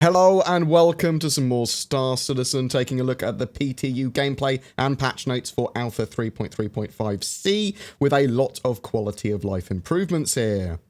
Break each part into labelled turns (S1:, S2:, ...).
S1: Hello and welcome to some more Star Citizen, taking a look at the PTU gameplay and patch notes for Alpha 3.3.5c with a lot of quality of life improvements here.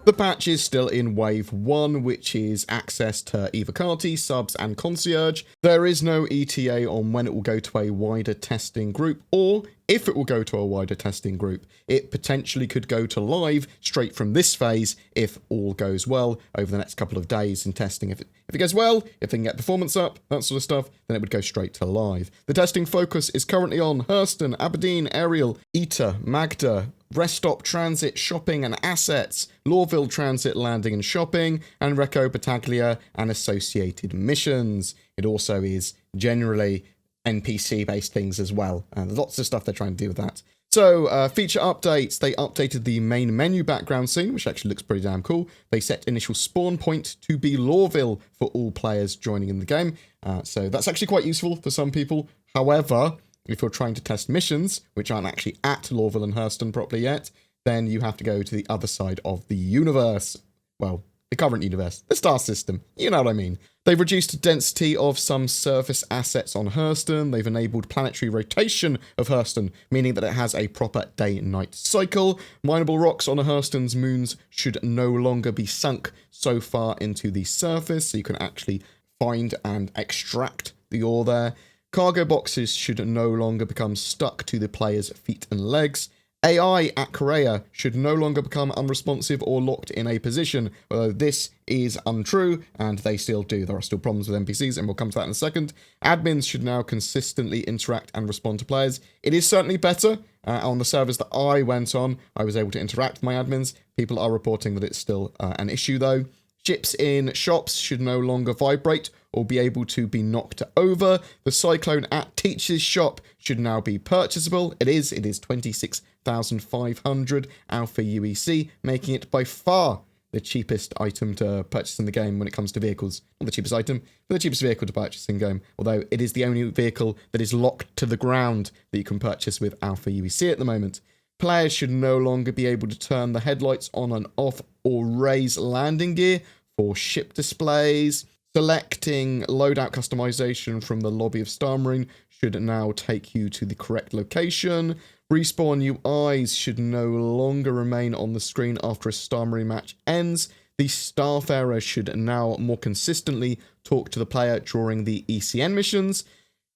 S1: The patch is still in Wave 1, which is access to Evocati, subs and concierge. There is no ETA on when it will go to a wider testing group, or if it will go to a wider testing group. It potentially could go to live straight from this phase if all goes well over the next couple of days in testing. If it goes well, if they can get performance up, that sort of stuff, then it would go straight to live. The testing focus is currently on Hurston, Aberdeen, Ariel, Eta, Magda, Rest Stop Transit, Shopping and Assets, Lawville Transit, Landing and Shopping, and Recco Battaglia and associated missions. It also is generally NPC-based things as well. There's lots of stuff they're trying to do with that. So, feature updates. They updated the main menu background scene, which actually looks pretty damn cool. They set initial spawn point to be Lawville for all players joining in the game. So that's actually quite useful for some people. However, if you're trying to test missions, which aren't actually at Lawville and Hurston properly yet, then you have to go to the other side of the universe. Well, the current universe, the star system, you know what I mean. They've reduced density of some surface assets on Hurston. They've enabled planetary rotation of Hurston, meaning that it has a proper day-night cycle. Mineable rocks on Hurston's moons should no longer be sunk so far into the surface, so you can actually find and extract the ore there. Cargo boxes should no longer become stuck to the player's feet and legs. AI at Korea should no longer become unresponsive or locked in a position, although this is untrue, and they still do. There are still problems with NPCs, and we'll come to that in a second. Admins should now consistently interact and respond to players. It is certainly better. On the servers that I went on, I was able to interact with my admins. People are reporting that it's still an issue, though. Ships in shops should no longer vibrate or be able to be knocked over. The Cyclone at Teacher's shop should now be purchasable. It is 26,500 Alpha UEC, making it by far the cheapest item to purchase in the game when it comes to vehicles. Not the cheapest item, but the cheapest vehicle to purchase in game. Although it is the only vehicle that is locked to the ground that you can purchase with Alpha UEC at the moment. Players should no longer be able to turn the headlights on and off or raise landing gear for ship displays. Selecting loadout customization from the lobby of StarEngine should now take you to the correct location. Respawn UIs should no longer remain on the screen after a StarEngine match ends. The Starfarer should now more consistently talk to the player during the ECN missions.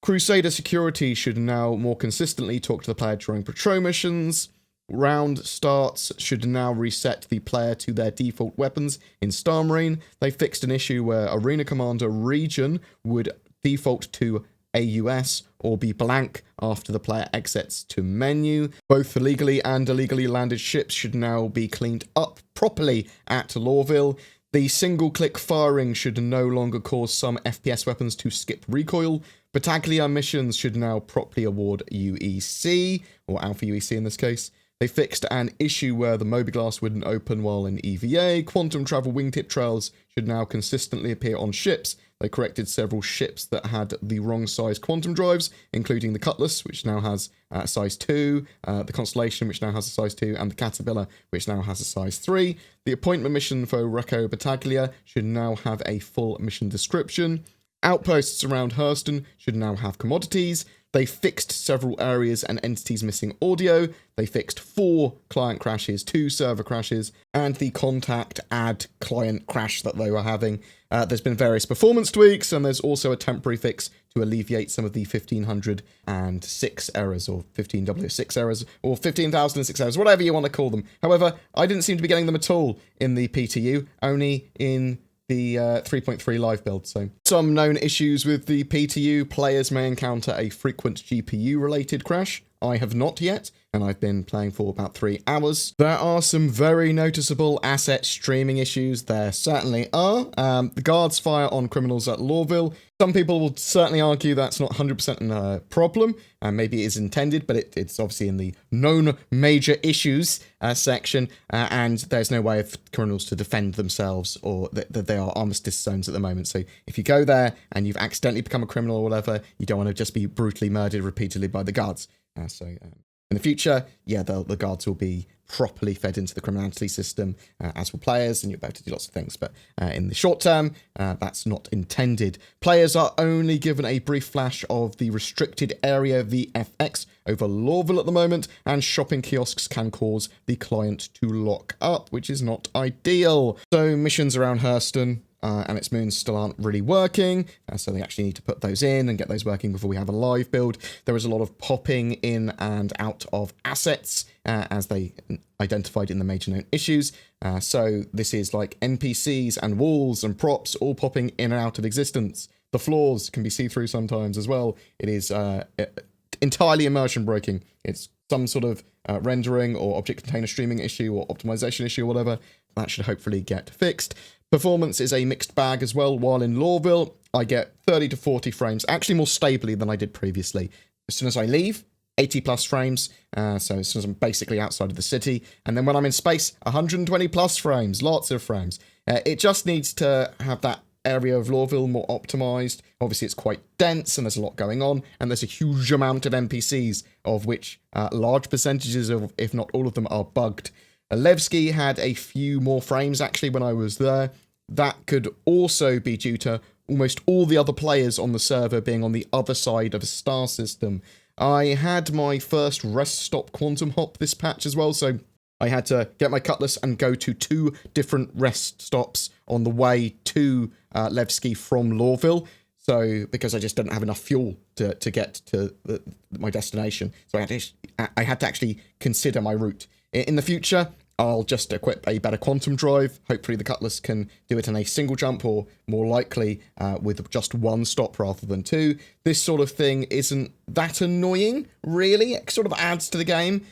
S1: Crusader Security should now more consistently talk to the player during patrol missions. Round starts should now reset the player to their default weapons in StarEngine. They fixed an issue where Arena Commander region would default to AUS or be blank after the player exits to menu. Both the legally and illegally landed ships should now be cleaned up properly at Lawville. The single-click firing should no longer cause some FPS weapons to skip recoil. Battaglia missions should now properly award UEC, or Alpha UEC in this case. They fixed an issue where the Mobi-Glass wouldn't open while in EVA. Quantum travel wingtip trails should now consistently appear on ships. They corrected several ships that had the wrong size quantum drives, including the Cutlass, which now has a size 2, the Constellation, which now has a size 2, and the Caterpillar, which now has a size 3. The appointment mission for Recco Battaglia should now have a full mission description. Outposts around Hurston should now have commodities. They fixed several areas and entities missing audio. They fixed 4 client crashes, 2 server crashes, and the contact add client crash that they were having. There's been various performance tweaks, and there's also a temporary fix to alleviate some of the 1506 errors, or 15W6 errors, or 15,006 errors, whatever you want to call them. However, I didn't seem to be getting them at all in the PTU, only in the 3.3 live build. So some known issues with the PTU. Players may encounter a frequent GPU related crash. I have not yet, and I've been playing for about 3 hours. There are some very noticeable asset streaming issues. There certainly are. The guards fire on criminals at Lawville. Some people will certainly argue that's not 100% a problem, and maybe it is intended, but it's obviously in the known major issues section, and there's no way of criminals to defend themselves, or that they are armistice zones at the moment. So if you go there and you've accidentally become a criminal or whatever, you don't want to just be brutally murdered repeatedly by the guards. In the future, yeah, the guards will be properly fed into the criminality system, as will players, and you'll be able to do lots of things. But in the short term, that's not intended. Players are only given a brief flash of the restricted area VFX over Lawville at the moment, and shopping kiosks can cause the client to lock up, which is not ideal. So missions around Hurston and its moons still aren't really working, so they actually need to put those in and get those working before we have a live build. There is a lot of popping in and out of assets, as they identified in the major known issues. So this is like NPCs and walls and props all popping in and out of existence. The floors can be see-through sometimes as well. It is entirely immersion breaking. It's some sort of rendering or object container streaming issue or optimization issue or whatever. That should hopefully get fixed. Performance is a mixed bag as well. While in Lawville, I get 30 to 40 frames, actually more stably than I did previously. As soon as I leave, 80 plus frames, so as soon as I'm basically outside of the city. And then when I'm in space, 120 plus frames, lots of frames. It just needs to have that area of Lawville more optimized. Obviously, it's quite dense and there's a lot going on, and there's a huge amount of NPCs, of which large percentages of, if not all of them, are bugged. Levski had a few more frames actually when I was there. That could also be due to almost all the other players on the server being on the other side of a star system. I had my first rest stop quantum hop this patch as well, so I had to get my cutlass and go to 2 different rest stops on the way to Levski from Lawville. So, because I just didn't have enough fuel to get to my destination. So I had to actually consider my route. In the future, I'll just equip a better quantum drive. Hopefully the Cutlass can do it in a single jump, or more likely with just 1 stop rather than 2. This sort of thing isn't that annoying, really. It sort of adds to the game.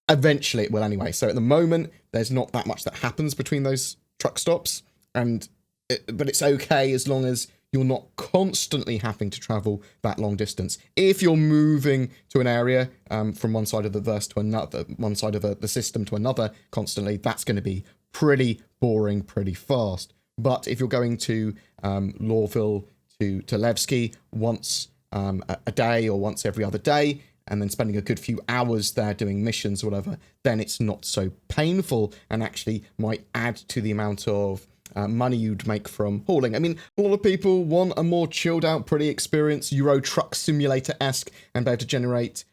S1: Eventually it will anyway. So at the moment, there's not that much that happens between those truck stops. But it's okay as long as you're not constantly having to travel that long distance. If you're moving to an area from one side of the verse to another, one side of the system to another constantly, that's going to be pretty boring pretty fast. But if you're going to Lawville to Levski once a day or once every other day, and then spending a good few hours there doing missions or whatever, then it's not so painful and actually might add to the amount of money you'd make from hauling. I mean, a lot of people want a more chilled out, pretty experience, Euro Truck Simulator-esque, and be able to generate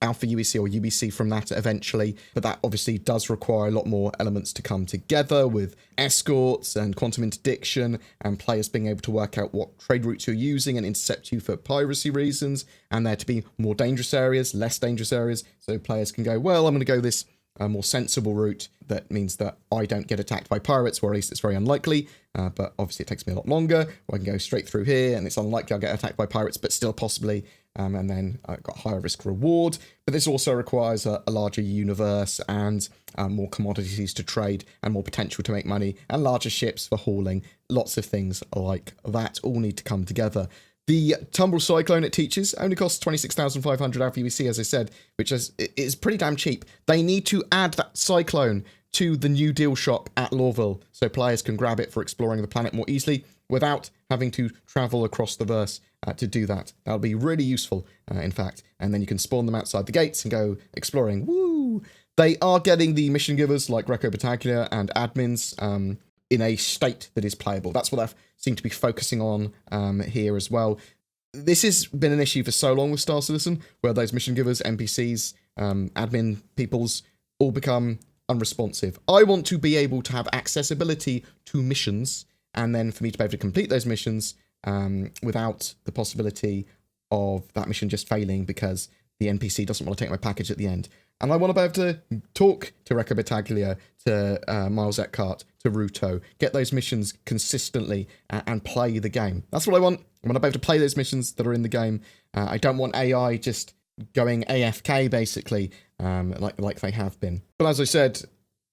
S1: Alpha UEC or UBC from that eventually. But that obviously does require a lot more elements to come together, with escorts and quantum interdiction and players being able to work out what trade routes you're using and intercept you for piracy reasons, and there to be more dangerous areas, less dangerous areas, so players can go, well, I'm going to go this a more sensible route that means that I don't get attacked by pirates, or at least it's very unlikely, but obviously it takes me a lot longer, or I can go straight through here and it's unlikely I'll get attacked by pirates, but still possibly, and then I've got higher risk reward. But this also requires a larger universe and more commodities to trade and more potential to make money and larger ships for hauling. Lots of things like that all need to come together. The Tumble Cyclone it teaches only costs 26,500 Alpha UEC, as I said, which is pretty damn cheap. They need to add that Cyclone to the new deal shop at Lawville, so players can grab it for exploring the planet more easily without having to travel across the verse to do that. That'll be really useful, in fact. And then you can spawn them outside the gates and go exploring. Woo! They are getting the mission givers like Greco Battaglia and admins in a state that is playable. That's what I've seemed to be focusing on here as well. This has been an issue for so long with Star Citizen, where those mission givers, NPCs, admin peoples, all become unresponsive. I want to be able to have accessibility to missions, and then for me to be able to complete those missions without the possibility of that mission just failing because the NPC doesn't want to take my package at the end. And I want to be able to talk to Recco Battaglia, to Miles Eckhart, to Ruto, get those missions consistently and play the game. That's what I want. I want to be able to play those missions that are in the game. I don't want AI just going AFK, basically, like they have been. But as I said,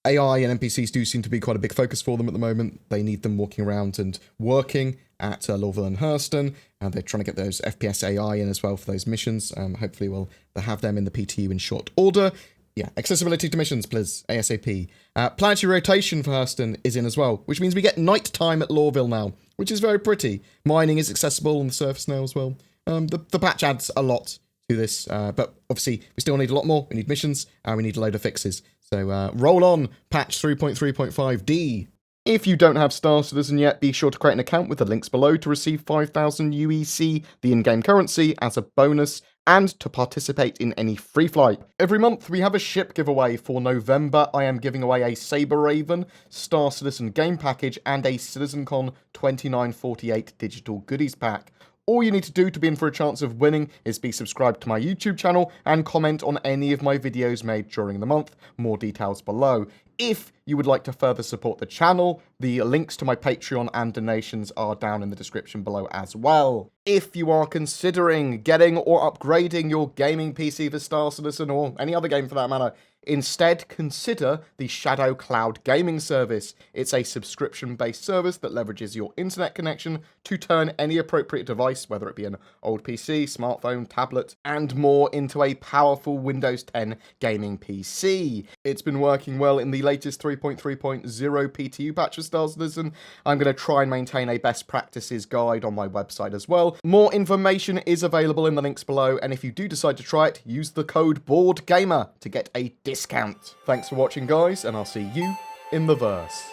S1: AI and NPCs do seem to be quite a big focus for them at the moment. They need them walking around and working at Lawville and Hurston. They're trying to get those FPS AI in as well for those missions. Hopefully they'll have them in the PTU in short order. Yeah, accessibility to missions, please, ASAP. Planetary rotation for Hurston is in as well, which means we get night time at Lawville now, which is very pretty. Mining is accessible on the surface now as well. The patch adds a lot to this. But obviously, we still need a lot more. We need missions, and we need a load of fixes. So roll on, patch 3.3.5D. If you don't have Star Citizen yet, be sure to create an account with the links below to receive 5,000 UEC, the in-game currency, as a bonus, and to participate in any free flight. Every month we have a ship giveaway. For November, I am giving away a Saber Raven, Star Citizen game package, and a CitizenCon 2948 digital goodies pack. All you need to do to be in for a chance of winning is be subscribed to my YouTube channel and comment on any of my videos made during the month. More details below. If you would like to further support the channel, the links to my Patreon and donations are down in the description below as well. If you are considering getting or upgrading your gaming PC for Star Citizen or any other game for that matter, instead consider the Shadow Cloud gaming service. It's a subscription-based service that leverages your internet connection to turn any appropriate device, whether it be an old PC, smartphone, tablet, and more, into a powerful Windows 10 gaming PC. It's been working well in the latest 3.3.0 PTU patch of Star Citizen. I'm going to try and maintain a best practices guide on my website as well. More information is available in the links below, and if you do decide to try it, use the code BoredGamer to get a discount. Thanks for watching, guys, and I'll see you in the verse.